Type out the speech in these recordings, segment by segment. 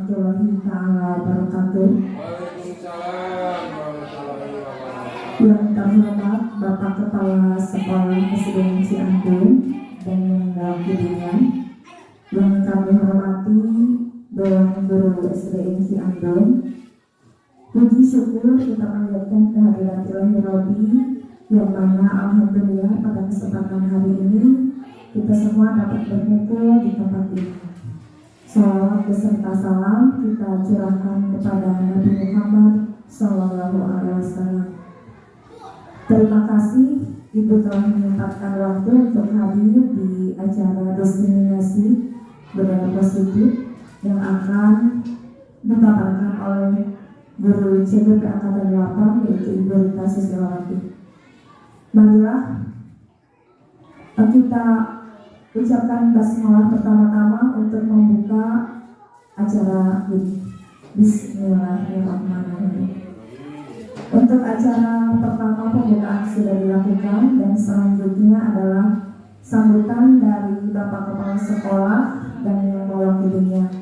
warahmatullahi taala wabarakatuh. Waalaikumsalam warahmatullahi wabarakatuh. Yang terhormat Bapak Kepala Sekolah SDN Cianjur dan yang mewakilinya, yang kami hormati Dewan Guru SDN Cianjur. Puji syukur kita panjatkan kehadiran Ilahi Robbi, yang mana alhamdulillah pada kesempatan hari ini kita semua dapat berkumpul di tempat ini. Salawat beserta salam kita curahkan kepada Nabi Muhammad Sallallahu Alaihi Wasallam. Terima kasih Ibu telah menyempatkan waktu untuk hadir di acara diseminasi budaya positif yang akan dipaparkan oleh Guru CGP Angkatan 8 yaitu Ibu Rita Susilawati. Marilah kita ucapkan basmalah pertama-tama untuk membuka acara ini. Bismillahirrahmanirrahim. Untuk acara pertama pembukaan sudah dilakukan dan selanjutnya adalah sambutan dari Bapak Kepala Sekolah dan yang mewakilinya.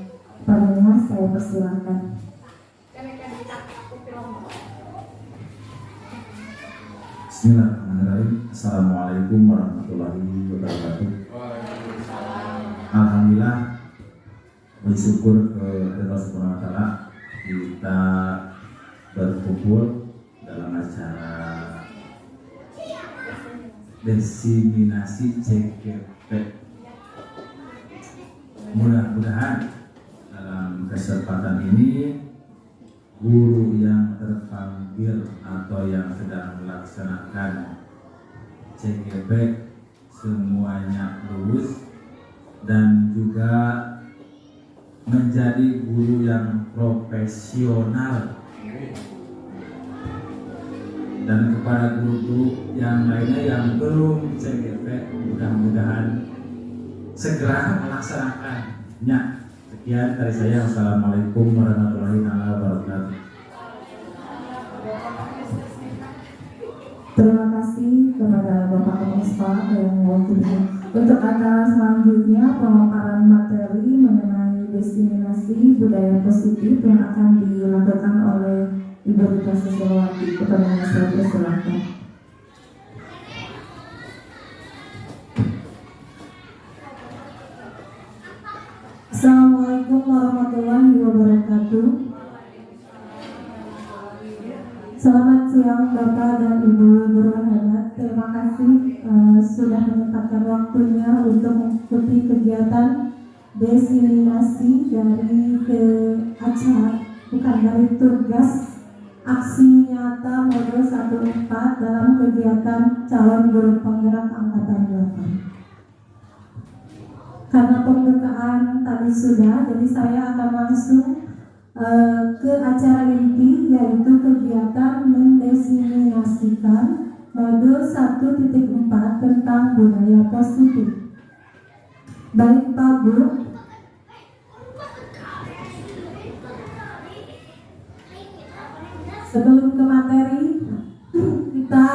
Padanya saya persilahkan. Bismillahirrahmanirrahim. Assalamualaikum warahmatullahi wabarakatuh. Alhamdulillah, bersyukur ke Allah Subhanahu wa Ta'ala kita berkumpul dalam acara diseminasi CGP. Mudah-mudahan dalam kesempatan ini guru yang terpanggil atau yang sedang melaksanakan CGP semuanya lulus dan juga menjadi guru yang profesional, dan kepada guru-guru yang lainnya yang belum CGP mudah-mudahan segera melaksanakannya. Sekian dari saya. Assalamualaikum warahmatullahi wabarakatuh. Terima kasih kepada Bapak Kepala Sekolah yang mewakili. Untuk acara selanjutnya pemaparan materi mengenai diseminasi budaya positif yang akan dilakukan oleh Ibu Rita Susilawati. Kepada saya persilakan. Assalamualaikum warahmatullahi wabarakatuh. Selamat siang Bapak dan Ibu Guru Hebat. Terima kasih sudah menyempatkan waktunya untuk mengikuti kegiatan diseminasi dari dari tugas aksi nyata modul 14 dalam kegiatan calon guru penggerak angkatan 8. Karena pembukaan tadi sudah, jadi saya akan langsung ke acara inti, yaitu kegiatan mendiseminasikan modul 1.4 tentang budaya positif. Baik Pak Bu, sebelum ke materi, kita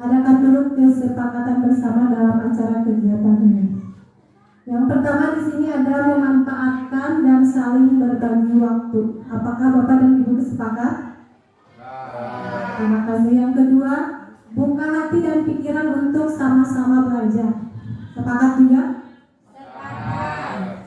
adakan dulu kesepakatan bersama dalam acara kegiatan ini. Yang pertama di sini ada memanfaatkan dan saling berbagi waktu. Apakah Bapak dan Ibu sepakat? Terima kasih. Yang kedua, buka hati dan pikiran untuk sama-sama belajar. Sepakat juga?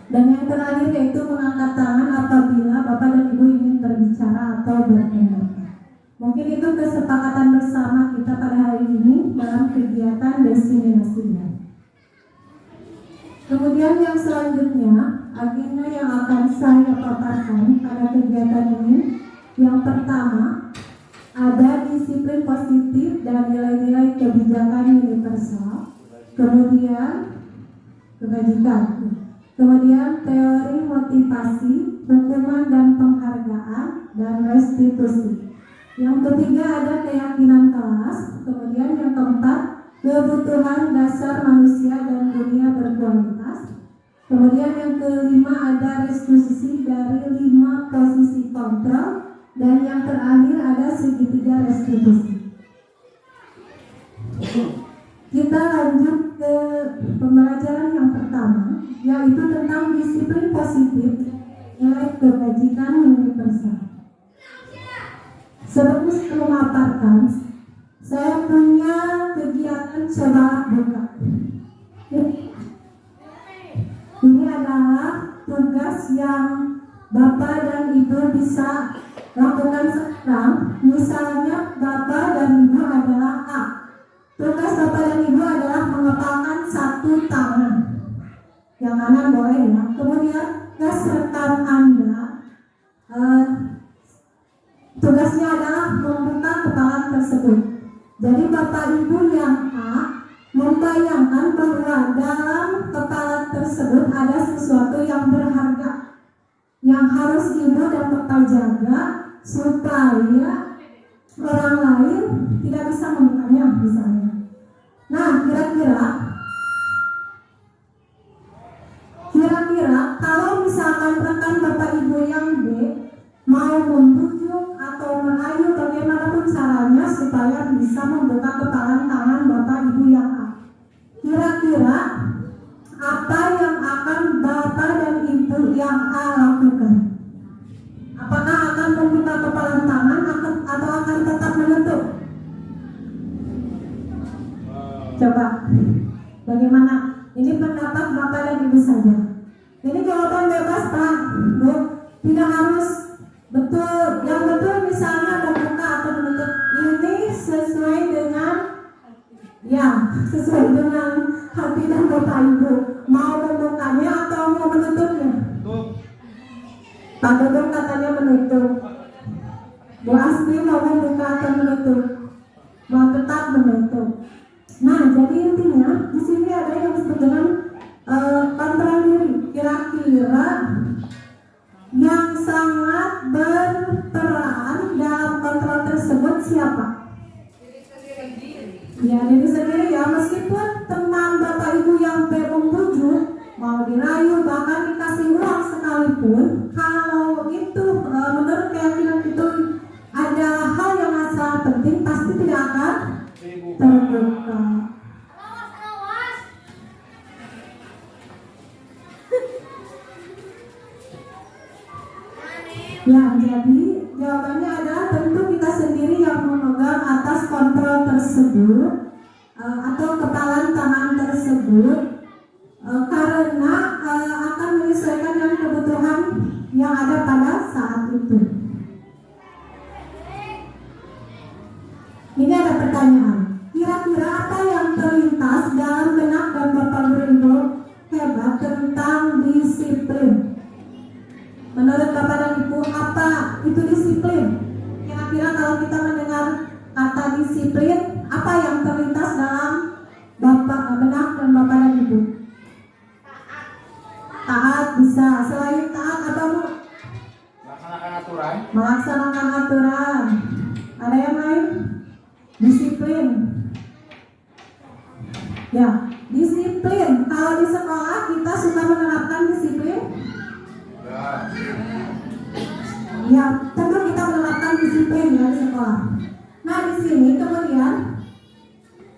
Dan yang terakhir yaitu mengangkat tangan apabila Bapak dan Ibu ingin berbicara atau berpendapat. Mungkin itu kesepakatan bersama kita pada hari ini dalam kegiatan diseminasinya. Kemudian yang selanjutnya, agenda yang akan saya paparkan pada kegiatan ini, yang pertama ada disiplin positif dan nilai-nilai kebijakan universal, kemudian kebajikan, kemudian teori motivasi, hukuman dan penghargaan, dan restitusi. Yang ketiga ada keyakinan kelas, kemudian yang keempat kebutuhan dasar manusia dan dunia berkualitas. Kemudian yang kelima ada restitusi dari 5 posisi kontrol, dan yang terakhir ada segitiga restitusi. Kita lanjut ke pembelajaran yang pertama, yaitu tentang disiplin positif nilai kebajikan universal. Sebelum memaparkan, saya punya kegiatan coba buka. Ini adalah tugas yang Bapak dan Ibu bisa lakukan sekarang. Misalnya Bapak dan Ibu adalah A. Tugas Bapak dan Ibu adalah mengepalkan satu tangan. Yang kanan boleh ya. Kemudian tugas rekan Anda, tugasnya adalah membuka kepalan tersebut. Jadi Bapak Ibu yang A membayangkan bahwa dalam kepalan tersebut ada sesuatu yang berharga yang harus Ibu dan Bapak jaga supaya orang lain tidak bisa membukanya misalnya. Nah, kira-kira kalau misalkan rekan Bapak Ibu yang B mau membujuk atau merayu bagaimanapun caranya supaya bisa membuka kepalan tangan Bapak Ibu yang A, kira-kira apa yang akan Bapak dan Ibu yang A lakukan? Apakah akan membuka kepalan tangan atau akan tetap menutup? Coba, bagaimana? Ini pendapat Bapak dan Ibu saja. Ini jawaban bebas Pak, Bu. Tidak harus betul. Yang betul misalnya membuka atau menutup. Ini sesuai dengan hati dan Bapak Ibu. Mau membukanya atau mau menutupnya? Pak Dudung katanya menutup. Bu Asmi mau membuka atau menutup? Mau tetap menutup. Nah, jadi intinya di sini ada yang disebut dengan kontrol diri. Kira-kira yang sangat berperan dalam kontrol tersebut siapa? Ya, diri sendiri ya. Meskipun teman Bapak Ibu yang membujuk, mau dirayu, bahkan dikasih uang sekalipun, kalau itu menurut keyakinan itu ada hal yang sangat penting, pasti tidak akan terbuka. Ya, jadi jawabannya adalah tentu kita sendiri yang memegang atas kontrol tersebut atau kepalan tangan tersebut karena akan menyesuaikan dengan kebutuhan yang ada pada saat itu. Ini ada pertanyaan. Kira-kira apa yang terlintas dalam benak dan Bapak Ibu hebat tentang disiplin? Menurut Bapak dan Ibu, apa itu disiplin? Kira-kira kalau kita mendengar kata disiplin, apa yang terlintas dalam benak dan Bapak dan Ibu? Taat bisa. Selain taat apa Bu? Melaksanakan aturan. Melaksanakan aturan. Ada yang lain? Disiplin. Ya, disiplin. Kalau di sekolah kita suka menerapkan disiplin. Ya, tentu kita menerapkan disiplin ya di sekolah. Nah, di sini kemudian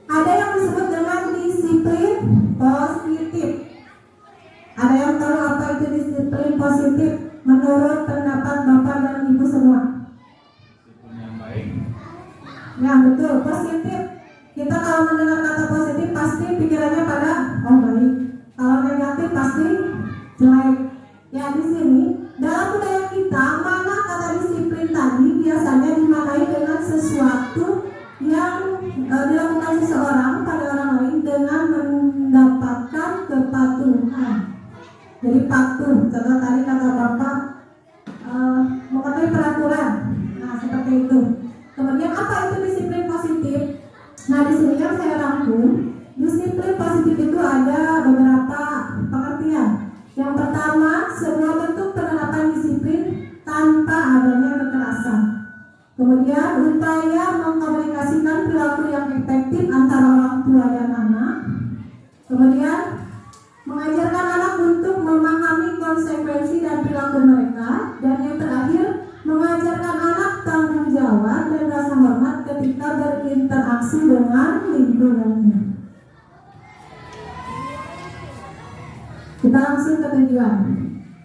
ada yang disebut dengan disiplin positif. Ada yang tahu apa itu disiplin positif menurut pendapat Bapak dan Ibu semua? Disiplin yang baik. Ya, betul, positif. Kita kalau mendengar kata positif pasti pikirannya pada baik. Kalau negatif pasti jelek. Ya, di sini dalam budaya kita, mana kata disiplin tadi biasanya dimaknai dengan sesuatu yang dilakukan seseorang pada orang lain dengan mendapatkan kepatuhan. Jadi patuh. Contoh tadi kata Bapak mematuhi peraturan. Nah, seperti itu. Kemudian apa itu disiplin positif? Nah, di sini yang saya rangkum, disiplin positif itu ada beberapa pengertian. Yang pertama, semua bentuk penerapan disiplin tanpa adanya kekerasan. Kemudian, upaya mengkomunikasikan perilaku yang efektif antara orang tua dan anak. Kemudian, mengajarkan anak untuk memahami konsekuensi dan perilaku mereka. Dan yang terakhir, mengajarkan anak tanggung jawab dan rasa hormat ketika berinteraksi dengan lingkungannya. Kita langsung ke tujuan.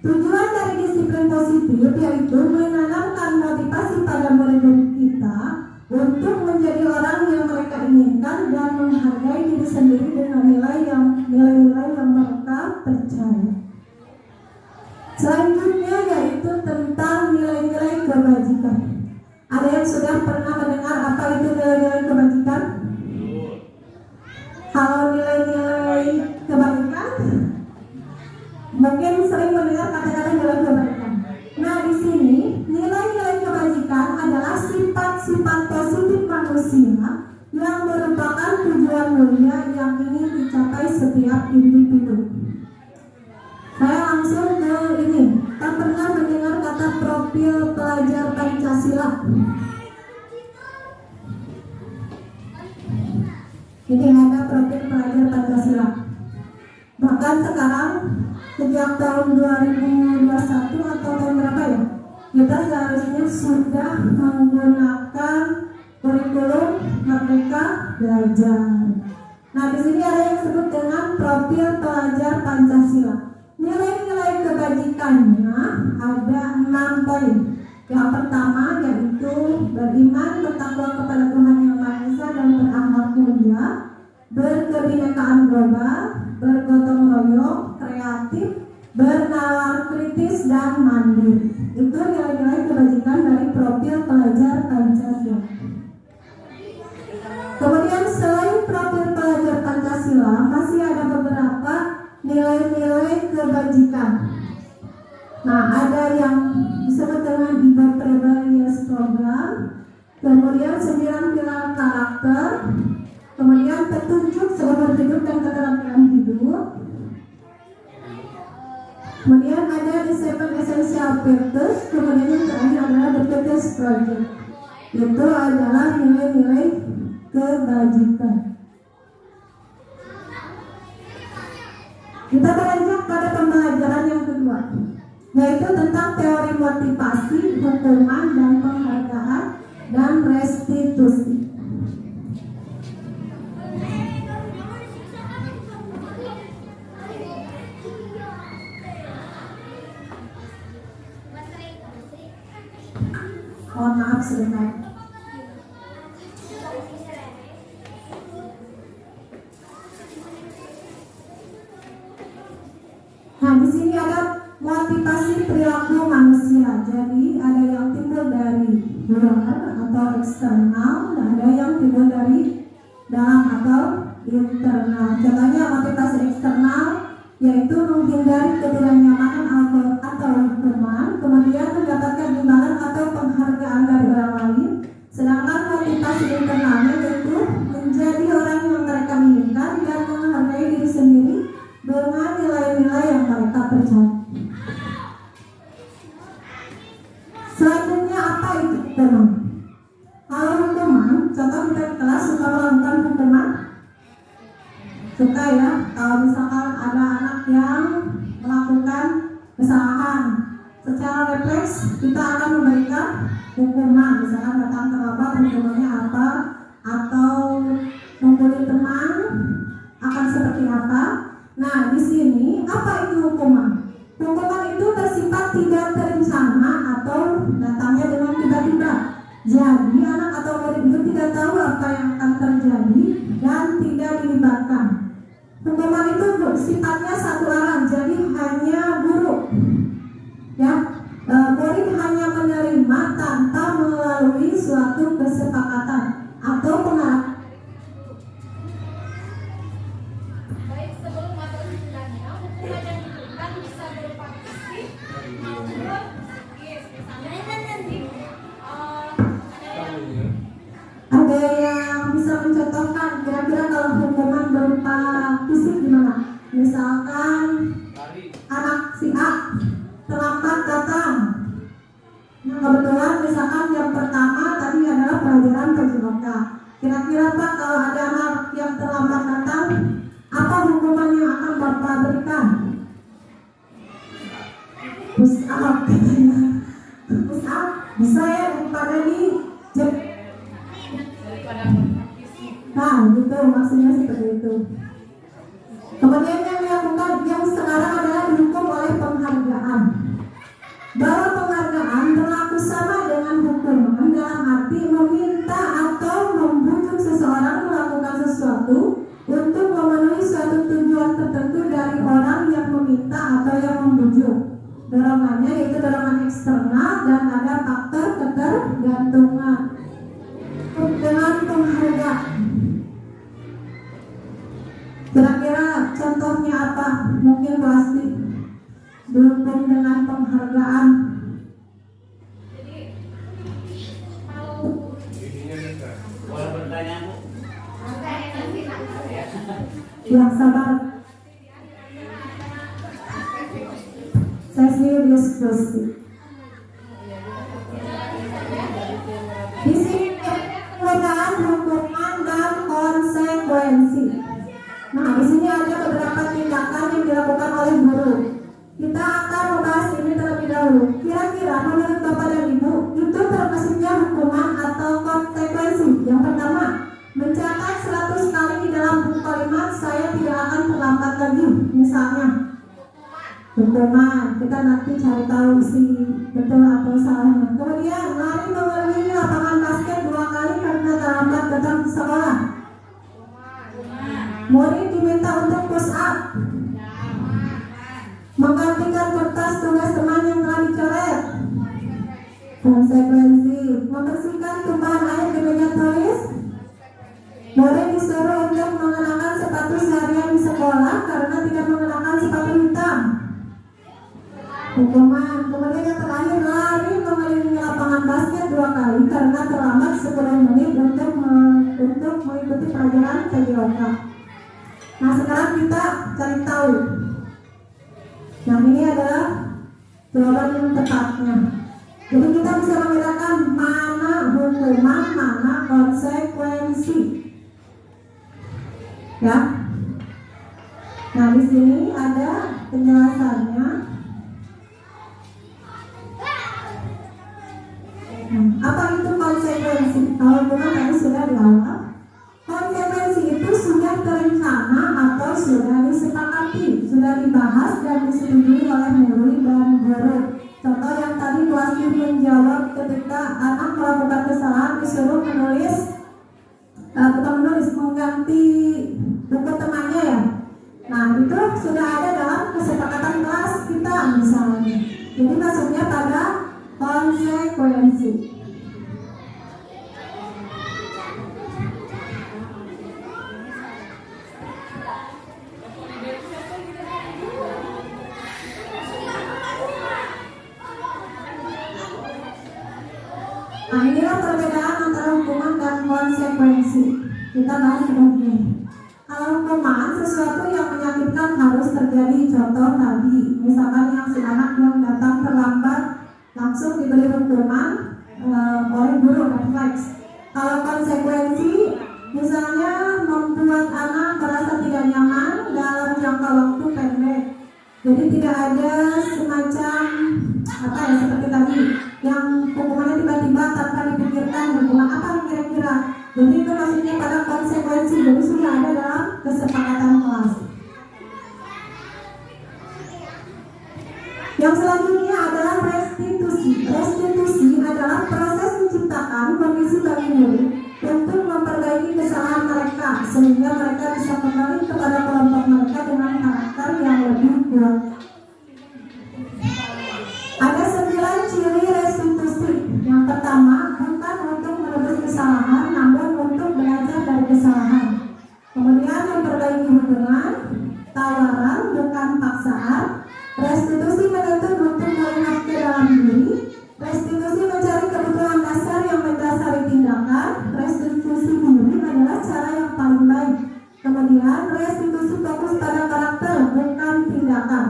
Tujuan dari disiplin positif yaitu menanamkan motivasi pada murid-murid kita untuk menjadi orang yang mereka inginkan dan menghargai diri sendiri dengan nilai-nilai yang mereka percaya. Selanjutnya yaitu tentang nilai-nilai kebajikan. Ada yang sudah pernah mendengar apa itu nilai-nilai kebajikan? Kalau nilai-nilai kebaikan, mungkin sering mendengar kata-kata nilai kebaikan. Nah, di sini nilai-nilai kebajikan adalah sifat-sifat positif manusia yang merupakan tujuan mulia yang ingin dicapai setiap individu. Saya langsung ke ini. Kita pernah mendengar kata profil pelajar Pancasila. Ini ada profil pelajar Pancasila. Bahkan sekarang sejak tahun 2021 atau tahun berapa ya, kita seharusnya sudah menggunakan kurikulum Merdeka Belajar. Nah, di sini ada yang disebut dengan profil pelajar Pancasila. Nilai-nilai kebajikannya ada 6 poin. Yang pertama yaitu beriman, bertakwa kepada Tuhan Yang Maha Esa dan berakhlak mulia, berkebinekaan global, bergotong royong, kreatif, bernalar kritis dan mandiri. Itu nilai-nilai kebajikan dari profil pelajar Pancasila. Kemudian selain profil pelajar Pancasila masih ada beberapa nilai-nilai kebajikan. Nah, ada yang disebut dengan Ibadah Rebellious Program, kemudian 9 pilar karakter, kemudian petunjuk seumur hidup dan keterampilan hidup. Kemudian ada The 7 Essential Virtues, kemudian yang terakhir adalah The Virtues Project. Itu adalah nilai-nilai kebajikan. Kita beranjak pada pembelajaran yang kedua, yaitu tentang teori motivasi, hukuman dan penghargaan dan restitusi. Mohon maaf sebentar. Nah, di sini ada motivasi perilaku manusia. Jadi ada yang timbul dari luar atau eksternal, dan ada yang timbul dari dalam atau internal. Contohnya motivasi eksternal yaitu menghindari ketidaknyamanan atau hukuman, kemudian mendapatkan imbalan atau penghargaan dari orang lain. Sedangkan motivasi internalnya yaitu menjadi orang yang mereka inginkan dan menghargai diri sendiri dengan nilai-nilai yang mereka percaya. Selanjutnya apa itu hukuman? Kalau hukuman, contoh kita di kelas suka melakukan hukuman, suka ya. Kalau misalkan ada anak yang melakukan kesalahan, secara refleks kita akan memberikan hukuman. Misalkan datang terlambat, hukumannya apa, atau menggulung teman akan seperti apa. Nah, di sini apa itu hukuman? Hukuman itu bersifat tidak terencana atau datangnya dengan tiba-tiba. Jadi anak atau murid itu tidak tahu apa yang akan terjadi dan tidak dilibatkan. Hukuman itu sifatnya satu arah, jadi hanya guru, ya, murid hanya menerima tanpa melalui suatu kesepakatan atau pengarah. Baik, sebelum masuk ke istilahnya, hukuman yang diberikan bisa berupa fisik maupun psikis. Ada yang bisa mencontohkan kira-kira kalau hukuman berupa fisik gimana? Misalkan anak si A terlambat datang. Nah, kebetulan misalkan yang pertama tadi adalah pelajaran PJOK. Kira-kira Pak, kalau ada anak yang terlambat datang, apa hukuman yang akan Bapak berikan? Push up katanya. Push up bisa ya daripada di nah, gitu maksudnya seperti itu. Kemudian yang dilakukan yang sekarang adalah dihukum oleh penghargaan. meminta atau yang membujuk. Dorongannya yaitu dorongan eksternal dan ada faktor ketergantungan. Dengan penghargaan. Kira-kira contohnya apa? Mungkin pasti didukung dengan penghargaan. Jadi kalau Boleh bertanya, Bu? Yang sabar. Saya sendiri diskusi. Di sini penggunaan hukuman dan konsekuensi. Nah, di sini ada beberapa tindakan yang dilakukan oleh guru. Kita akan membahas ini terlebih dahulu. Kira-kira menurut Bapak dan Ibu, itu termasuknya hukuman atau konsekuensi? Yang pertama, mencatat 100 kali di dalam buku kalimat saya tidak akan terlambat lagi. Misalnya, hukuman. Kita nanti cari tahu sih betul atau salahnya. Kemudian, lari mengelilingi lapangan basket 2 kali karena terlambat datang ke sekolah. Murid diminta untuk push up. Menggantikan kertas tugas teman yang telah dicoret. Konsekuensi, membersihkan tumpahan air di meja tulis. Murid disuruh untuk mengenakan sepatu seharian di sekolah karena tidak mengenakan sepatu hitam. Hukuman. Kemudian yang terakhir, lari mengelilingi lapangan basket 2 kali karena terlambat 10 menit untuk mengikuti pelajaran PJOK. Nah, sekarang kita cari tahu. Nah, ini adalah jawaban yang tepatnya. Jadi kita bisa membedakan mana hukuman, mana konsekuensi. Ya. Nah, di sini ada penjelasannya. Nah, apa itu konsekuensi? Kalau hukuman tadi sudah di awal. Konsekuensi itu sudah terencana atau sudah disepakati, sudah dibahas dan disetujui oleh murid dan guru. Contoh yang tadi kelas menjawab ketika anak melakukan kesalahan disuruh mengganti buku temannya ya. Nah, itu sudah ada dalam kesepakatan kelas kita misalnya. Jadi maksudnya pada konsekuensi. Nah, inilah perbedaan antara hukuman dan konsekuensi. Kita bahas begini. Kalau hukuman sesuatu yang menyakitkan harus terjadi. Contoh tadi, misalkan yang si anak yang datang terlambat langsung diberi hukuman oleh guru refleks. Kalau konsekuensi, misalnya membuat anak merasa tidak nyaman dalam jangka waktu pendek. Jadi tidak ada semacam seperti tadi yang hukumannya tiba-tiba tanpa dipikirkan hukuman apa kira-kira. Jadi itu maksudnya pada konsekuensi. Jadi sudah ada dalam kesepakatan kelas. Yang selanjutnya adalah restitusi. Restitusi adalah proses menciptakan kondisi bagi murid untuk memperbaiki kesalahan mereka sehingga mereka bisa kembali kepada kelompok mereka dengan karakter yang lebih kuat. Ada 9 ciri restitusi. Yang pertama, bukan untuk menebus kesalahan, namun untuk belajar dari kesalahan. Kemudian memperbaiki hubungan, tawaran bukan paksaan. Restitusi menuntut untuk melihat ke dalam diri. Restitusi mencari kebutuhan dasar yang mendasari tindakan. Restitusi diri adalah cara yang paling baik. Kemudian restitusi fokus pada karakter bukan tindakan.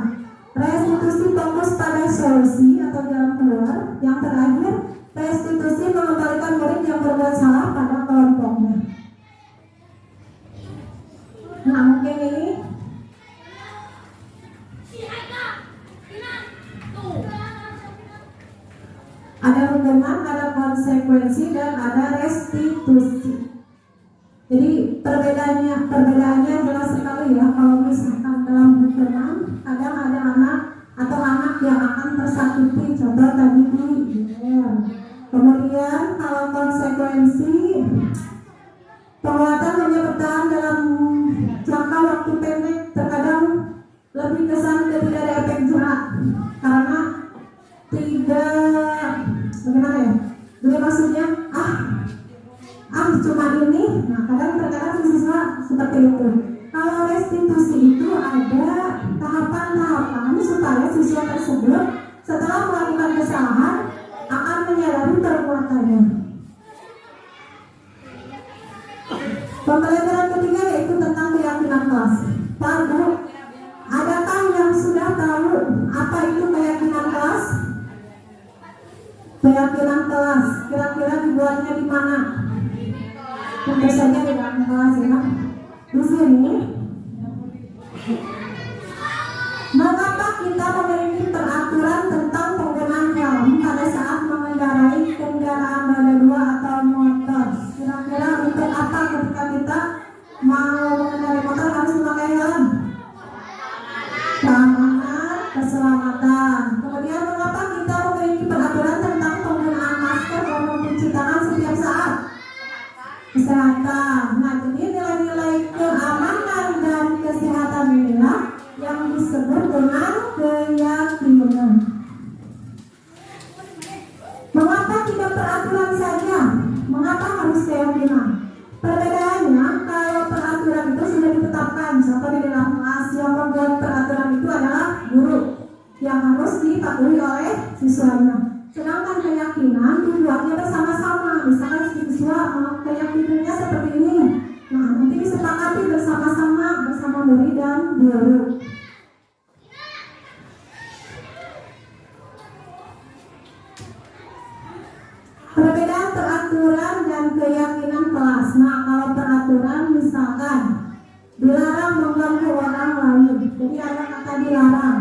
Restitusi fokus pada solusi atau jalan keluar. Yang terakhir, restitusi mengembalikan murid yang berbuat salah pada kelompoknya. Nah, mungkin ini ada hukuman, ada konsekuensi, dan ada restitusi. Jadi perbedaannya jelas sekali ya. Kalau misalkan dalam hukuman kadang ada anak atau anak yang akan tersakiti, contoh tadi kemudian kalau konsekuensi penguatan hanya bertahan dalam jangka waktu pendek, terkadang lebih kesan ke tidak ada efek jerak karena tidak bagaimana ya? Jadi maksudnya cuma ini. Nah kadang-kadang siswa seperti itu. Kalau restitusi itu ada tahapan-tahapan supaya siswa tersebut setelah melakukan kesalahan akan menyadari perbuatannya. Pembelajaran ketiga yaitu tentang keyakinan kelas. Pak Bu, adakah yang sudah tahu apa itu keyakinan kelas? Keyakinan kelas, kira-kira dibuatnya di mana? Biasanya di dalam kelas ya. Di sini. Mengapa kita memiliki peraturan tentang penggunaan helm pada saat mengendarai kendaraan roda 2 atau motor? Kira-kira untuk apa ketika kita mau mengendarai motor harus memakai helm? Keamanan, keselamatan. Kemudian mengapa kita memiliki peraturan tentang penggunaan masker dan mencuci tangan setiap saat? Kesehatan. Nah, jadi nilai-nilai keamanan dan kesehatan inilah yang disebut dengan keyakinan. Mengapa tidak peraturan saja? Mengapa harus keyakinan? Perbedaannya, kalau peraturan itu sudah ditetapkan, contoh di dalam kelas, yang membuat peraturan itu adalah guru yang harus dipatuhi oleh siswanya. Sedangkan keyakinan dibuatnya bersama-sama. Misalkan siswa keyakinannya seperti ini. Nah, nanti disepakati bersama-sama bersama murid dan guru. Perbedaan peraturan dan keyakinan kelas. Nah, kalau peraturan misalkan dilarang mengganggu orang lain. Jadi ada kata dilarang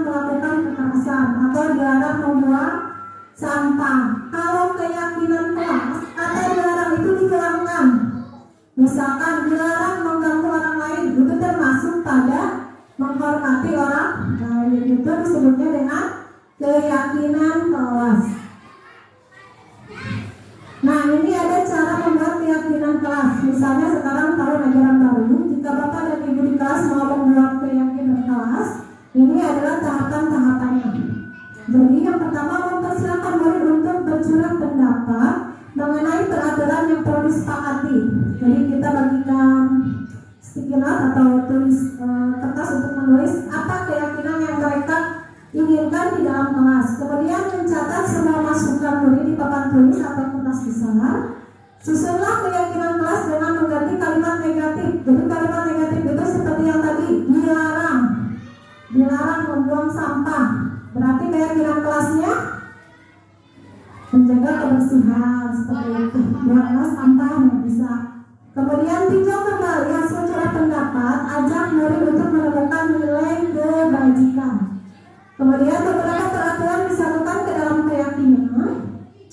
melakukan kekerasan atau dilarang membuang sampah. Kalau keyakinan kelas, kata dilarang itu dihilangkan. Misalkan dilarang mengganggu orang lain, itu termasuk pada menghormati orang lain. Itu disebutnya dengan keyakinan kelas. Nah, ini ada cara membuat keyakinan kelas. Misalnya sekarang tahun ajaran baru, jika Bapak dan Ibu di kelas mau membuat keyakinan kelas, ini adalah tahapan-tahapannya. Jadi yang pertama, mempersilakan murid untuk bercurah pendapat mengenai peraturan yang perlu disepakati. Jadi kita bagikan sticky note atau tulis kertas untuk menulis apa keyakinan yang mereka inginkan di dalam kelas. Kemudian mencatat semua masukan murid di papan tulis atau kertas besar. Susunlah keyakinan kelas dengan mengganti kalimat negatif. Jadi kalimat negatif itu seperti yang tadi, dilarang membuang sampah. Berarti keyakinan kelasnya menjaga kebersihan seperti itu. Buanglah sampah yang bisa. Kemudian tinjau kembali hasil curah pendapat, ajak murid untuk menemukan nilai kebajikan. Kemudian beberapa peraturan disatukan ke dalam keyakinan.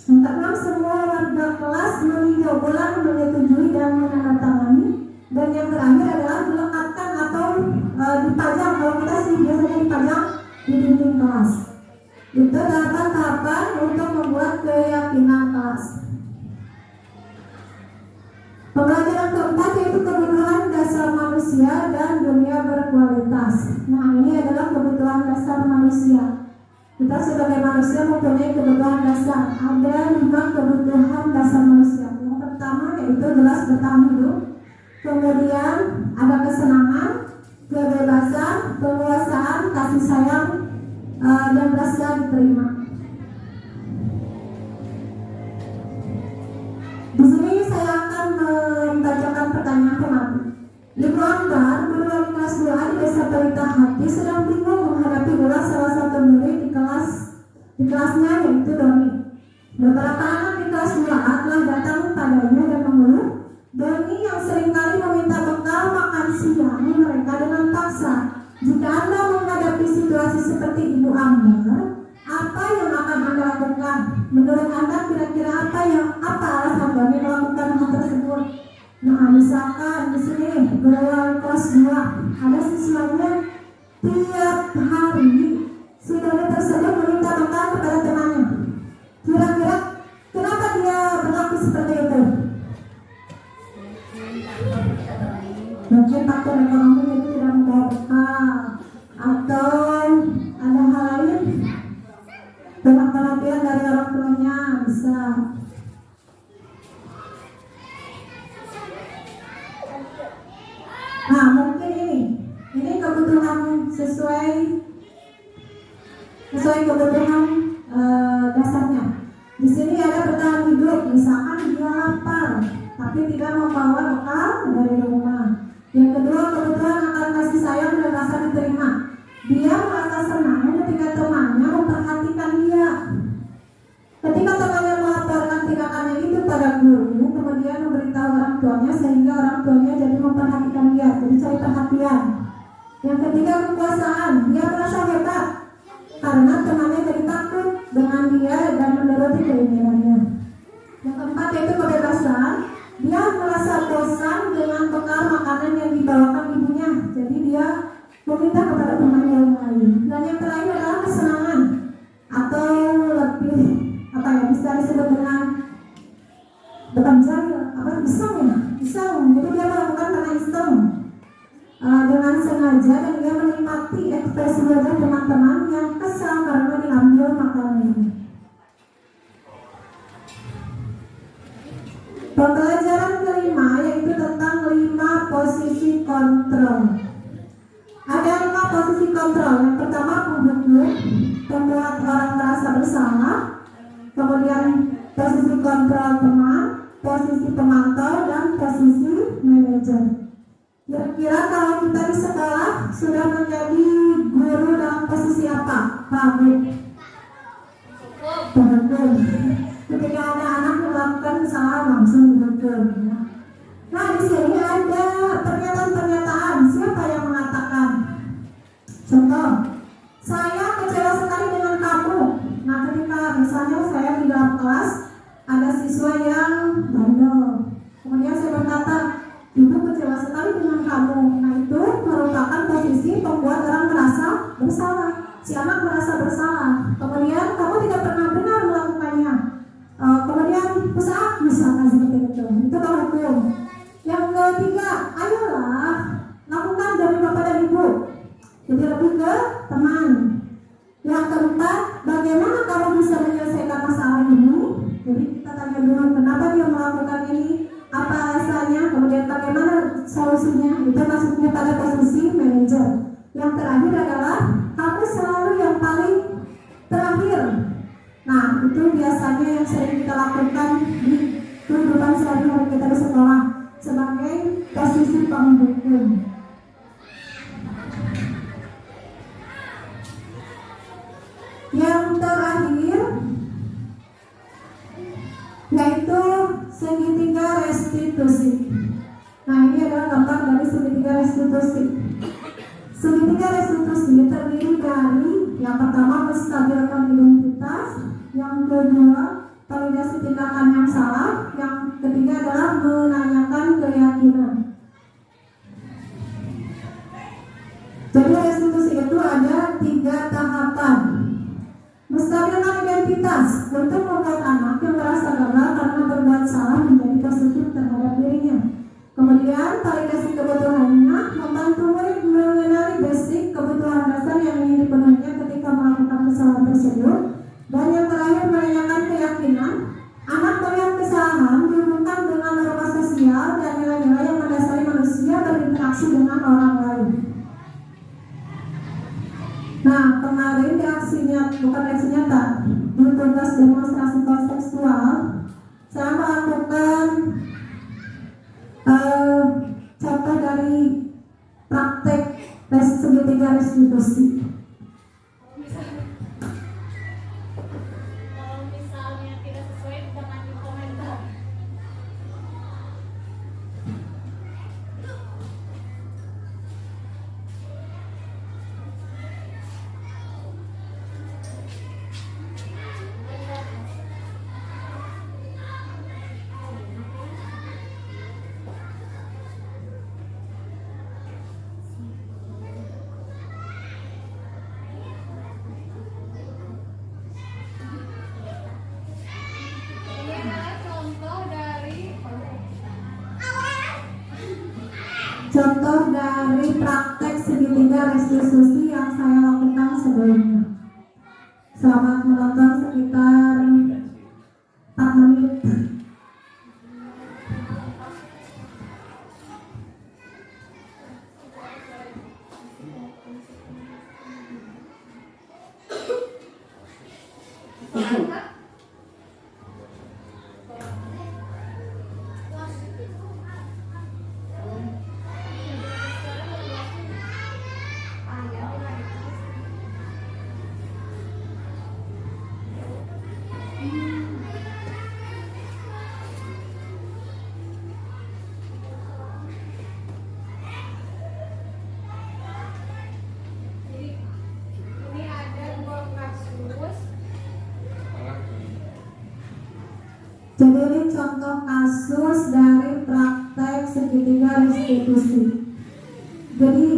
Yang keenam, semua warga kelas meninjau ulang, menyetujui dan menandatangani. Dan yang terakhir adalah dilekatkan atau dipajang. Kalau kita sih biasanya dipajang di dinding kelas. Itu tahapan-tahapan untuk membuat keyakinan kelas. Pembelajaran keempat yaitu kebutuhan dasar manusia dan dunia berkualitas. Nah, ini adalah kebutuhan dasar manusia. Kita sebagai manusia mempunyai kebutuhan dasar. Ada 5 kebutuhan dasar manusia. Yang pertama yaitu jelas bertahan hidup. Kemudian ada kesenangan, kebebasan, penguasaan, kasih sayang, dan rasa diterima. Di sini saya akan membacakan pertanyaan pemateri. Ibu Ambar, guru wali kelas 2A di Desa Pelita Hati, sedang bingung menghadapi ulah salah satu murid di kelasnya yaitu Doni. Beberapa anak di kelas 2A telah datang padanya dan mengeluh. Doni yang seringkali meminta bekal makan siang mereka dengan paksa. Jika Anda menghadapi situasi seperti Ibu Ambar, apa yang akan Anda lakukan? Menurut Anda kira-kira apa alasan Doni melakukan hal tersebut? Nah, misalkan di sini guru wali kelas 2 ada siswanya tiap hari si Doni tersebut meminta bekal kepada temannya. Kira-kira kenapa dia berlaku seperti itu? Mungkin faktor ekonomi itu tidak membawa bekal. sesuai kebutuhan dasarnya. Di sini ada bertahan hidup, misalkan dia lapar tapi tidak membawa bekal dari rumah. Yang kedua, kebutuhan akan kasih sayang dan rasa diterima. Dia merasa senang ketika temannya memperhatikan dia. Ketika temannya melaporkan tindakannya itu pada guru, kemudian memberitahu orang tuanya sehingga orang tuanya jadi memperhatikan dia, jadi cari perhatian. Yang ketiga, kekuasaan. Dia merasa hebat karena temannya jadi takut dengan dia dan menuruti keinginannya. Yang keempat yaitu kebebasan. Dia merasa bosan dengan bekal makanan yang dibawakan ibunya, jadi dia meminta kepada teman yang lain. Dan yang terakhir adalah kesenangan, atau lebih bisa disebut dengan bukan jahil, iseng. Jadi dia melakukan karena iseng, dengan sengaja, dan dia menikmati ekspresi wajah teman-teman yang kesal karena diambil makanannya. Pembelajaran kelima yaitu tentang 5 posisi kontrol. Ada 5 posisi kontrol. Yang pertama, pembunuh, membuat orang merasa bersalah. Kemudian posisi kontrol teman, posisi pemantau, dan posisi manajer. Kira-kira kalau kita di sekolah sudah menjadi guru dalam posisi apa? Pak Bu? Pembunuh. Ketika ada anak melakukan kesalahan langsung dihukum. Nah, di sini ada pernyataan-pernyataan. Siapa yang mengatakan? Contoh, saya kecewa sekali dengan kamu. Nah, ketika misalnya saya di dalam kelas ada siswa yang bandel, kemudian saya berkata, ibu kecewa sekali dengan kamu. Nah, itu merupakan posisi membuat orang merasa bersalah. Si anak merasa bersalah. Kemudian kamu tidak pernah benar melakukannya. Kemudian usaha misalkan seperti itu. Itu kalau hukum. Yang ketiga, ayolah lakukan dari bapak dan ibu. Jadi lebih ke teman. Yang keempat, bagaimana kamu bisa menyelesaikan masalah ini? Jadi kita tanya dulu kenapa dia melakukan ini, apa alasannya, kemudian bagaimana solusinya. Itu maksudnya pada posisi manajer. Yang terakhir adalah kamu selalu yang paling terakhir. Nah, itu biasanya yang sering kita lakukan di kehidupan sehari-hari kita di sekolah sebagai posisi penghukum. Yang terakhir yaitu segitiga restitusi. Nah, ini adalah gambar dari segitiga restitusi. Segitiga restitusi terdiri dari yang pertama menstabilkan identitas, yang kedua validasi tindakan yang salah, yang ketiga adalah menanyakan keyakinan. Jadi restitusi itu ada 3 tahapan. Menstabilkan identitas untuk membuat anak yang merasa gagal karena berbuat salah menjadi positif terhadap dirinya. Kemudian validasi kebutuhannya, membantu murid mengenali basic kebutuhan dasar yang ingin dipenuhinya ketika melakukan kesalahan tersebut. Dan yang terakhir menanyakan keyakinan, anak melihat kesalahan dihubungkan dengan norma sosial dan nilai-nilai yang mendasari manusia berinteraksi dengan orang lain. Nah, kemarin di aksinya, bukan aksi nyata, di tugas demonstrasi kontekstual, saya melakukan contoh dari praktek segitiga restitusi. Kalau misalnya tidak sesuai, jangan dikomentar. Ini adalah contoh dari praktek segitiga restitusi yang saya lakukan sebelumnya. Selamat menonton sekitar 4 menit. Jadi ini contoh kasus dari praktek segitiga restitusi. Jadi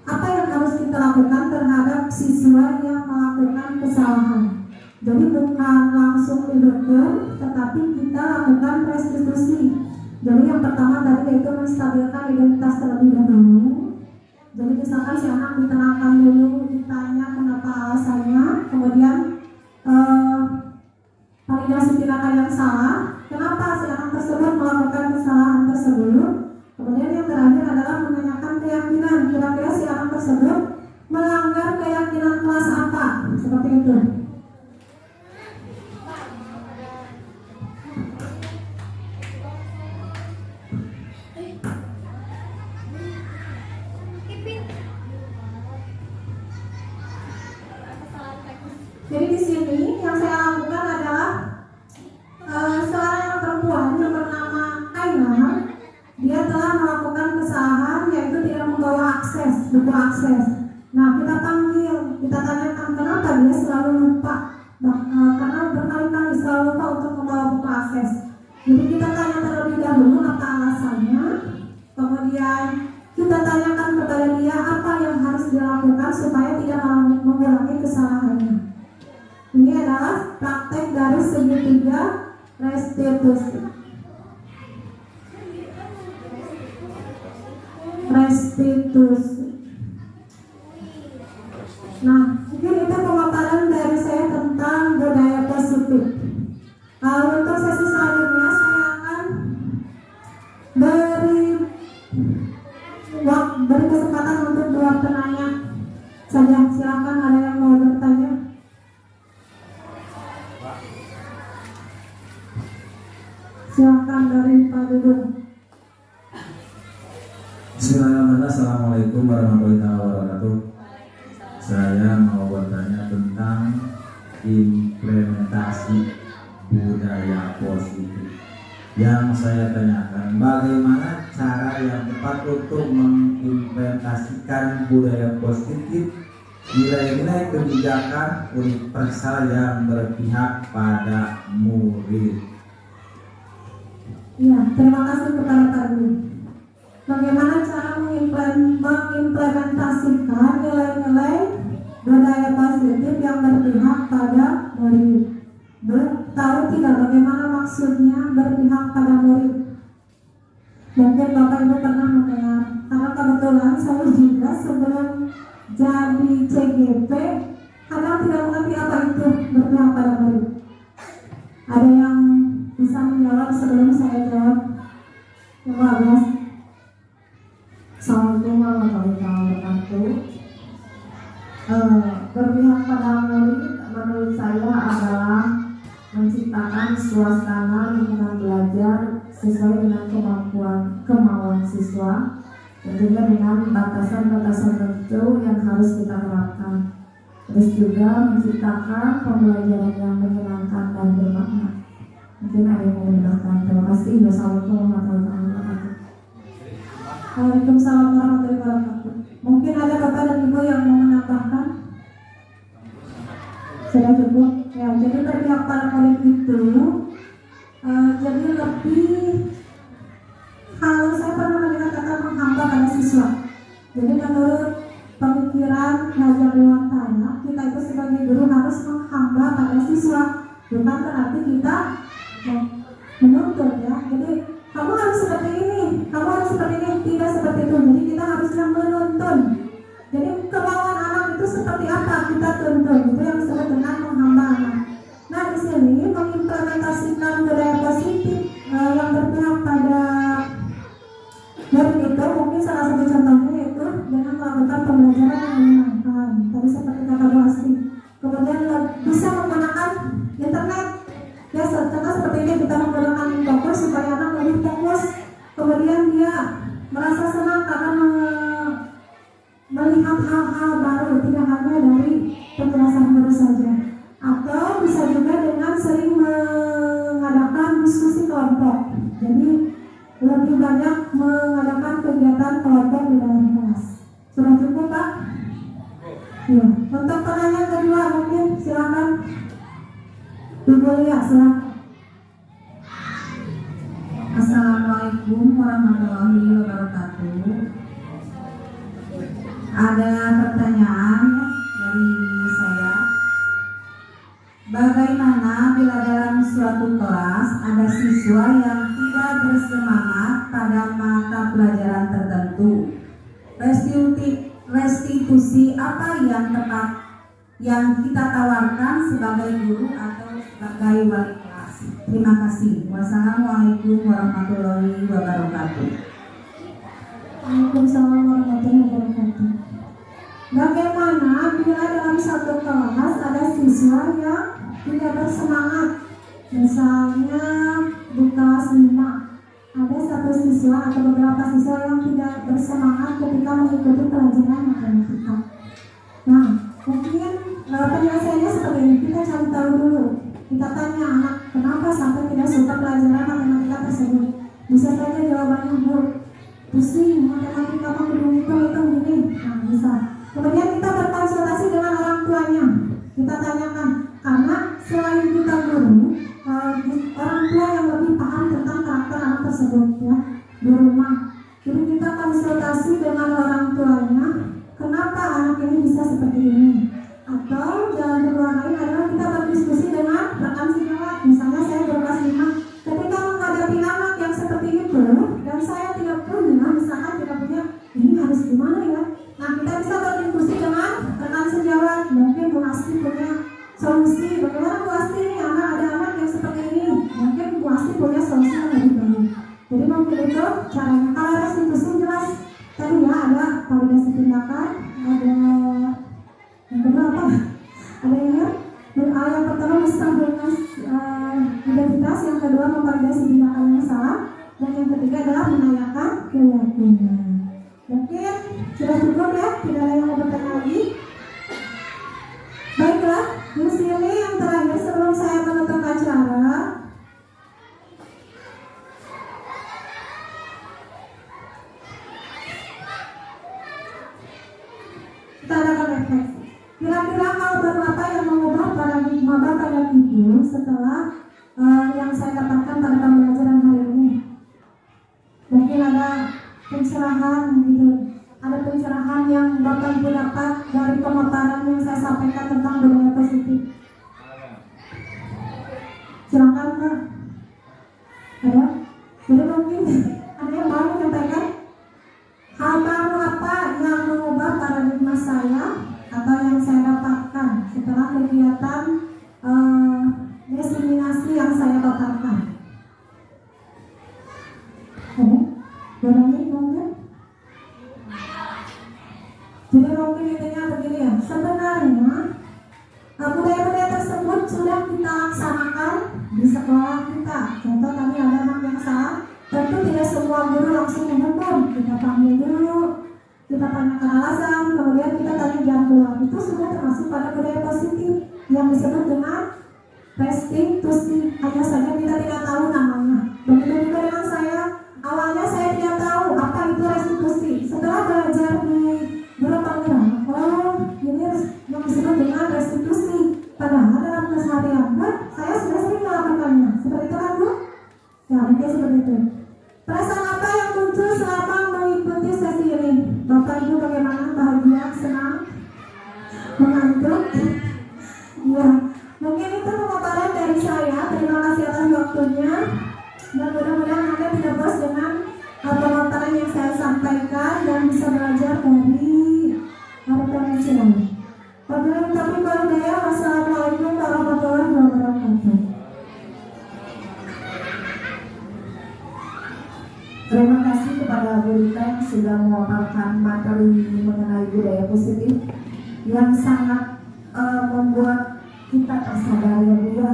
apa yang harus kita lakukan terhadap siswa yang melakukan kesalahan? Jadi bukan langsung dibekal, tetapi kita lakukan restitusi. Jadi yang pertama tadi yaitu menstabilkan identitas terlebih dahulu. Jadi misalkan si anak ditenangkan dulu, ditanya kenapa alasannya, kemudian validasi tindakan yang salah, kenapa si anak tersebut melakukan kesalahan tersebut. Kemudian yang terakhir adalah menanyakan keyakinan, kira-kira si anak tersebut melanggar keyakinan kelas apa, seperti itu. Jadi di sini yang saya lakukan adalah seorang perempuan yang bernama Aina, dia telah melakukan kesalahan yaitu tidak membawa buku akses. Nah, kita panggil, kita tanyakan kenapa dia selalu lupa, karena berkali-kali selalu lupa untuk membawa buku akses. Jadi kita tanya terlebih dahulu apa alasannya, kemudian kita tanyakan kepada dia apa yang harus dilakukan supaya tidak mengulangi kesalahannya. Ini adalah praktek dari segitiga restitusi. Nah, mungkin itu pemaparan dari saya tentang budaya positif. Untuk sesi selanjutnya saya akan beri kesempatan untuk dua penanya saja. Silakan, ada yang mau bertanya? Silakan dari Pak Dudung. Bismillahirrahmanirrahim. Assalamualaikum warahmatullahi wabarakatuh. Saya mau bertanya tentang implementasi budaya positif. Yang saya tanyakan, bagaimana cara yang tepat untuk mengimplementasikan budaya positif, nilai-nilai kebijakan universal yang berpihak pada murid. Ya, terima kasih kepada Pak Dudung. Bagaimana cara mengimplementasikan nilai-nilai budaya positif yang berpihak pada murid? Tahu tidak bagaimana maksudnya berpihak pada murid? Mungkin Bapak Ibu pernah mendengar, karena kebetulan saya juga sebelum jadi CGP kadang tidak mengerti apa itu berpihak pada murid. Ada yang bisa menjawab sebelum saya jawab? Coba Mas. Assalamualaikum warahmatullahi wabarakatuh. Berpihak pada murid menurut saya adalah menciptakan suasana lingkungan belajar sesuai dengan kemauan siswa, dan juga dengan batasan-batasan tertentu yang harus kita terapkan. Terus juga menciptakan pembelajaran yang menyenangkan dan bermakna. Mungkin ada yang mau menambahkan. Terima kasih. Wassalamualaikum warahmatullahi wabarakatuh. Waalaikumsalam warahmatullahi wabarakatuh. Mungkin ada Bapak dan Ibu yang mau menambahkan? Sudah cukup? Ya, jadi berpihak pada murid itu jadi lebih, kalau saya pernah mendengar kata menghamba pada siswa. Jadi menurut pemikiran Hajar Dewantara, kita itu sebagai guru harus menghamba pada siswa, bukan berarti kita menuntut ya. Jadi kamu harus seperti ini, kamu harus seperti ini, tidak seperti itu. Jadi kita harusnya menuntun. Jadi kemauan anak itu seperti apa kita tuntun, itu yang disebut dengan menghamba anak. Nah di sini mengimplementasikan budaya positif yang berpihak pada murid itu, mungkin salah satu contohnya yaitu dengan melakukan pembelajaran yang menyenangkan. Tadi seperti kata Bu Asti. Kemudian bisa menggunakan internet. Ya, contoh seperti ini, kita menggunakan fokus supaya anak lebih fokus. Kemudian dia merasa senang karena melihat hal-hal baru, tidak hanya dari penjelasan guru saja. Atau bisa juga dengan sering mengadakan diskusi kelompok. Jadi lebih banyak mengadakan kegiatan kelompok di dalam kelas. Sudah cukup Pak? Ya. Untuk penanya kedua mungkin silakan. Ibu Lia, silakan. Ada pertanyaan ya dari saya. Bagaimana bila dalam suatu kelas ada siswa yang tidak bersemangat pada mata pelajaran tertentu? Restitusi apa yang tepat yang kita tawarkan sebagai guru atau sebagai wali kelas? Terima kasih. Wassalamualaikum warahmatullahi wabarakatuh. Waalaikumsalam warahmatullahi wabarakatuh. Bagaimana bila dalam satu kelas ada siswa yang tidak bersemangat? Misalnya di kelas 5 ada satu siswa atau beberapa siswa yang tidak bersemangat ketika mengikuti pelajaran matematika. Nah, mungkin penyelesaiannya seperti ini. Kita cari tahu dulu. Kita tanya anak, kenapa sampai tidak suka pelajaran matematika tersebut? Bisa saja jawabannya, Bu, pusing matematika, kamu hitung ini. Nah, bisa. Kemudian kita berkonsultasi dengan orang tuanya. Kita tanyakan, karena selain kita guru, orang tua yang lebih paham tentang karakter anak tersebut ya di rumah. Jadi kita konsultasi dengan orang tuanya, kenapa anak ini bisa seperti ini. Atau jalan kedua lain adalah kita berdiskusi dengan rekan sejawat. Misalnya saya berkelas 5, ketika menghadapi anak yang seperti itu dan saya tidak punya, misalkan tidak punya, ini harus gimana ya? Nah, kita bisa berdiskusi dengan rekan sejawat. Mungkin Bu Asti punya solusi. Bagaimana Bu Asti ini ada anak yang seperti ini? Mungkin Bu Asti punya solusi yang lebih baik. Jadi mungkin itu caranya. Kalau restitusi jelas tadi ya, ada validasi tindakan, ada yang kedua apa? Ada yang pertama menstabilkan identitas, yang kedua memvalidasi tindakan yang salah, dan yang ketiga adalah menanyakan keyakinan. Mungkin sudah cukup ya, tidak ada yang mau bertanya lagi. Baiklah, di sini yang terakhir sebelum saya menutup acara, kita adakan refleksi. Kira-kira hal baru apa yang mengubah paradigma Bapak dan Ibu setelah yang saya dapatkan pada pembelajaran hari ini? Mungkin ada pencerahan gitu, ada pencerahan yang Bapak Ibu dapat dari pemaparan yang saya sampaikan tentang budaya positif. Silakan Kak. Ada? Jadi mungkin ada yang mau menyampaikan hal baru apa yang mengubah paradigma saya atau yang saya dapatkan setelah kegiatan diseminasi yang saya paparkan. Berani mungkin? Jadi mungkin intinya begini ya, sebenarnya budaya-budaya tersebut sudah kita laksanakan di sekolah kita. Contoh tadi ada anak yang salah, tentu tidak semua guru langsung menghukum. Kita panggil dulu, kita tanyakan alasan, kemudian kita tanya jalan keluar. Itu sudah termasuk pada budaya positif yang disebut dengan restitusi. Hanya saja kita tidak tahu namanya. Begitu juga dengan saya. Awalnya saya tidak tahu apa itu restitusi. Setelah belajar di guru penggerak, oh ini yang disebut dengan restitusi. Padahal dalam keseharian saya sudah sering melakukannya. Seperti itu kan Bu? Ya mungkin seperti itu. Perasaan apa yang muncul selama mengikuti sesi ini? Bapak Ibu bagaimana? Bahagia, senang, mengantuk? Ya, mungkin itu pemaparan dari saya. Terima kasih atas waktunya. Dan mudah-mudahan Anda tidak puas dengan pemaparan yang saya sampaikan dan bisa belajar dari referensi lain. Wabillahi taufiq wal hidayah. Wassalamualaikum warahmatullahi wabarakatuh. Terima kasih kepada Bu Rita yang sudah memaparkan materi mengenai budaya positif yang sangat membuat kita tersadar ya Bu ya.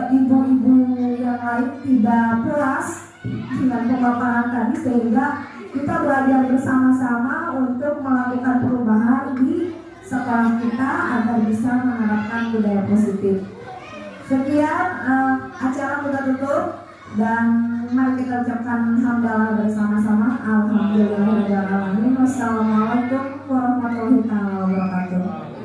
Ibu-ibu yang lain tidak puas dengan pemaparan tadi, sehingga kita belajar bersama-sama untuk melakukan perubahan di sekolah kita agar bisa menerapkan budaya positif. Sekian acara kita tutup dan mari kita ucapkan hamdalah bersama-sama. Alhamdulillahirrahmanirrahim. Wassalamualaikum warahmatullahi wabarakatuh.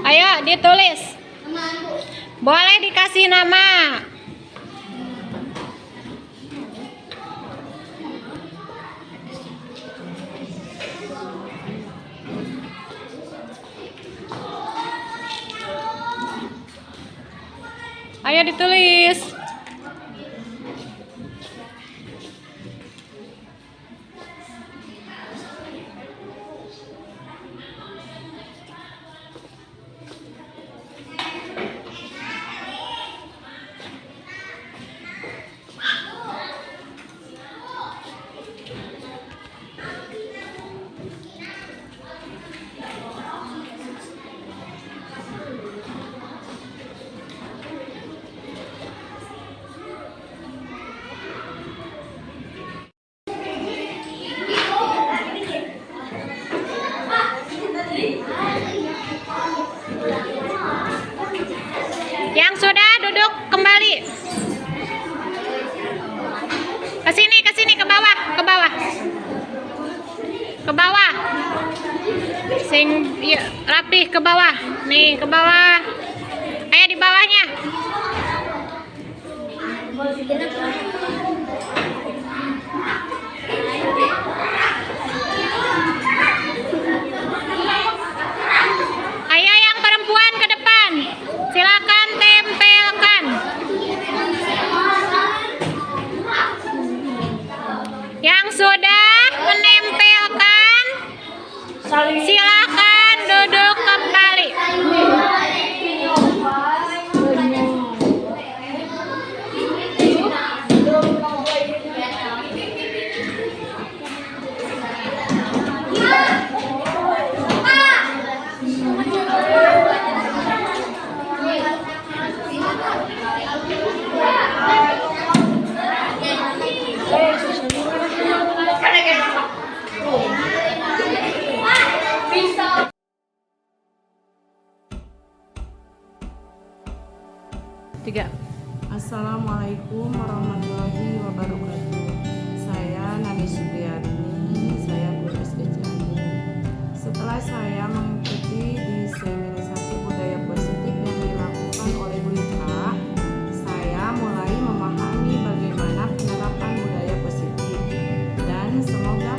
Ayo ditulis. Boleh dikasih nama. Ayo ditulis. Yang sudah duduk kembali. Ke sini, ke bawah, ke bawah. Ke bawah. Sing ya, rapih ke bawah. Nih, ke bawah. Ayo di bawahnya. Ayo yang perempuan ke depan. Silakan tempelkan. Yang sudah menempelkan, silakan duduk kembali. Tiga. Assalamualaikum warahmatullahi wabarakatuh. Saya Nani Supriyatni, saya guru SD Cianjur. Setelah saya mengikuti di seminisasi budaya positif yang dilakukan oleh Bu Lita, saya mulai memahami bagaimana penerapan budaya positif dan semoga